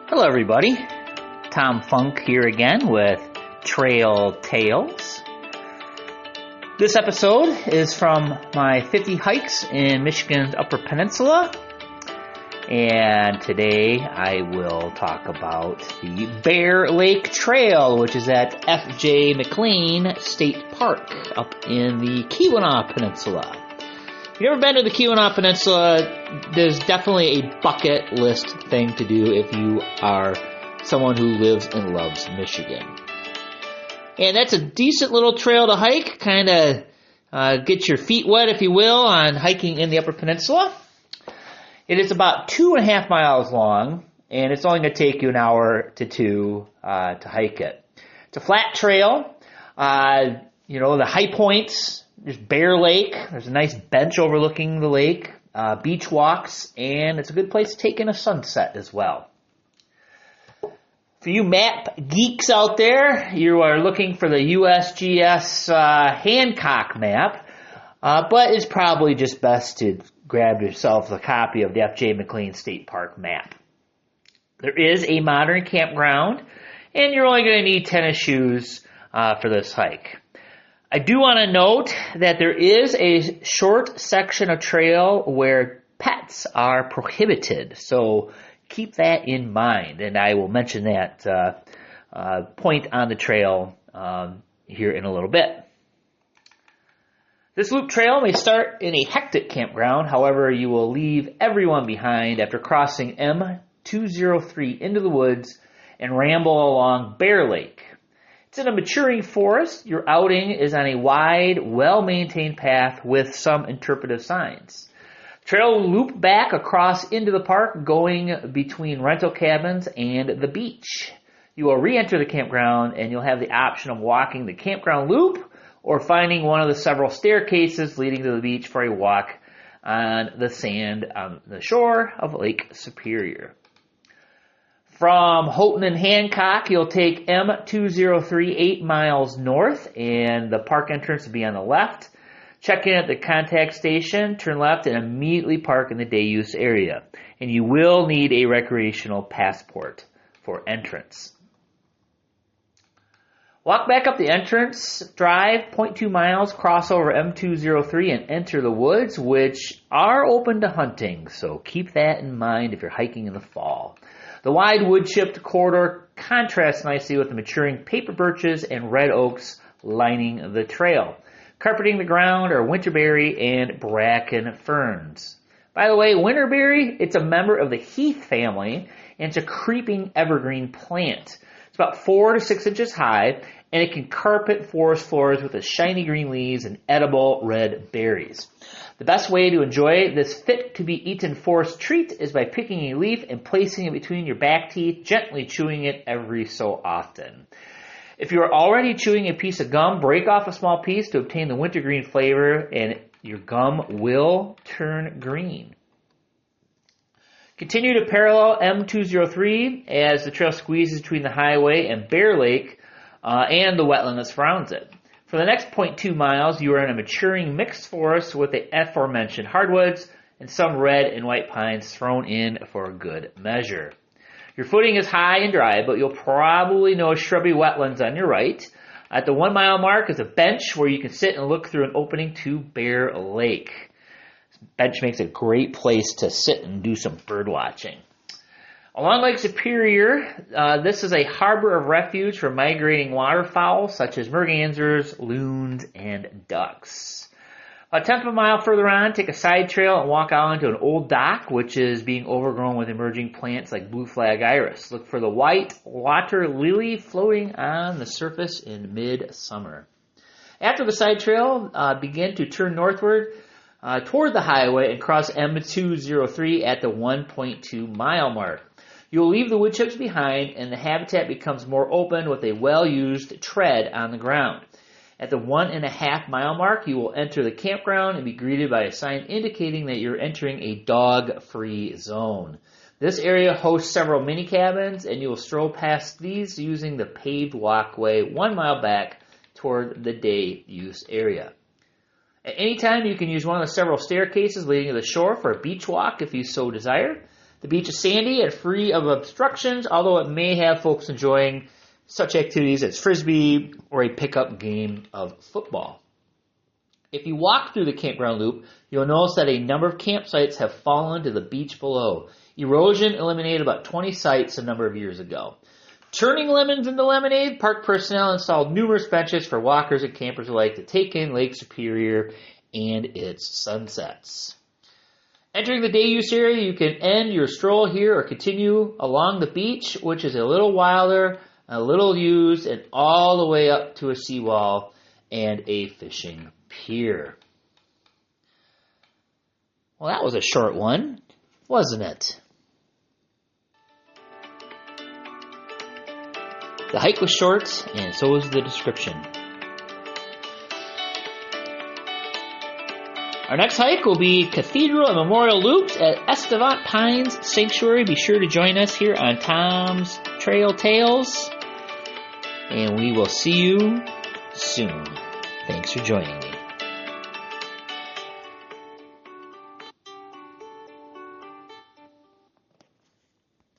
Hello, everybody. Tom Funk here again with Trail Tales. This episode is from my 50 hikes in Michigan's Upper Peninsula. And today I will talk about the Bear Lake Trail, which is at F.J. McLain State Park up in the Keweenaw Peninsula. If you've never been to the Keweenaw Peninsula, there's definitely a bucket list thing to do if you are someone who lives and loves Michigan. And that's a decent little trail to hike, kind of get your feet wet, if you will, on hiking in the Upper Peninsula. It is about 2.5 miles long, and it's only going to take you an hour to two to hike it. It's a flat trail. The high points. There's Bear Lake. There's a nice bench overlooking the lake, beach walks, and it's a good place to take in a sunset as well. For you map geeks out there, you are looking for the USGS Hancock map, but it's probably just best to grab yourself a copy of the F.J. McLain State Park map. There is a modern campground, and you're only going to need tennis shoes for this hike. I do want to note that there is a short section of trail where pets are prohibited, so keep that in mind, and I will mention that point on the trail here in a little bit. This loop trail may start in a hectic campground, however, you will leave everyone behind after crossing M203 into the woods and ramble along Bear Lake. It's in a maturing forest. Your outing is on a wide, well-maintained path with some interpretive signs. The trail will loop back across into the park, going between rental cabins and the beach. You will re-enter the campground, and you'll have the option of walking the campground loop or finding one of the several staircases leading to the beach for a walk on the sand on the shore of Lake Superior. From Houghton and Hancock, you'll take M203 8 miles north, and the park entrance will be on the left. Check in at the contact station, turn left, and immediately park in the day use area. And you will need a recreational passport for entrance. Walk back up the entrance, drive 0.2 miles, cross over M203, and enter the woods, which are open to hunting, so keep that in mind if you're hiking in the fall. The wide wood-chipped corridor contrasts nicely with the maturing paper birches and red oaks lining the trail. Carpeting the ground are winterberry and bracken ferns. By the way, winterberry, it's a member of the heath family, and it's a creeping evergreen plant. It's about 4 to 6 inches high, and it can carpet forest floors with its shiny green leaves and edible red berries. The best way to enjoy this fit-to-be-eaten forest treat is by picking a leaf and placing it between your back teeth, gently chewing it every so often. If you are already chewing a piece of gum, break off a small piece to obtain the wintergreen flavor, and your gum will turn green. Continue to parallel M203 as the trail squeezes between the highway and Bear Lake and the wetland that surrounds it. For the next 0.2 miles, you are in a maturing mixed forest with the aforementioned hardwoods and some red and white pines thrown in for good measure. Your footing is high and dry, but you'll probably notice shrubby wetlands on your right. At the 1 mile mark is a bench where you can sit and look through an opening to Bear Lake. This bench makes a great place to sit and do some bird watching. Along Lake Superior, this is a harbor of refuge for migrating waterfowl such as mergansers, loons, and ducks. A tenth of a mile further on, take a side trail and walk out into an old dock, which is being overgrown with emerging plants like blue flag iris. Look for the white water lily floating on the surface in mid-summer. After the side trail, begin to turn northward toward the highway and cross M203 at the 1.2 mile mark. You will leave the wood chips behind, and the habitat becomes more open with a well-used tread on the ground. At the 1.5 mile mark, you will enter the campground and be greeted by a sign indicating that you're entering a dog-free zone. This area hosts several mini cabins, and you will stroll past these using the paved walkway 1 mile back toward the day use area. At any time, you can use one of the several staircases leading to the shore for a beach walk if you so desire. The beach is sandy and free of obstructions, although it may have folks enjoying such activities as frisbee or a pickup game of football. If you walk through the campground loop, you'll notice that a number of campsites have fallen to the beach below. Erosion eliminated about 20 sites a number of years ago. Turning lemons into lemonade, park personnel installed numerous benches for walkers and campers alike to take in Lake Superior and its sunsets. Entering the day use area, you can end your stroll here or continue along the beach, which is a little wilder, a little used, and all the way up to a seawall and a fishing pier. Well, that was a short one, wasn't it? The hike was short, and so was the description. Our next hike will be Cathedral and Memorial Loops at Estevant Pines Sanctuary. Be sure to join us here on Tom's Trail Tales, and we will see you soon. Thanks for joining me.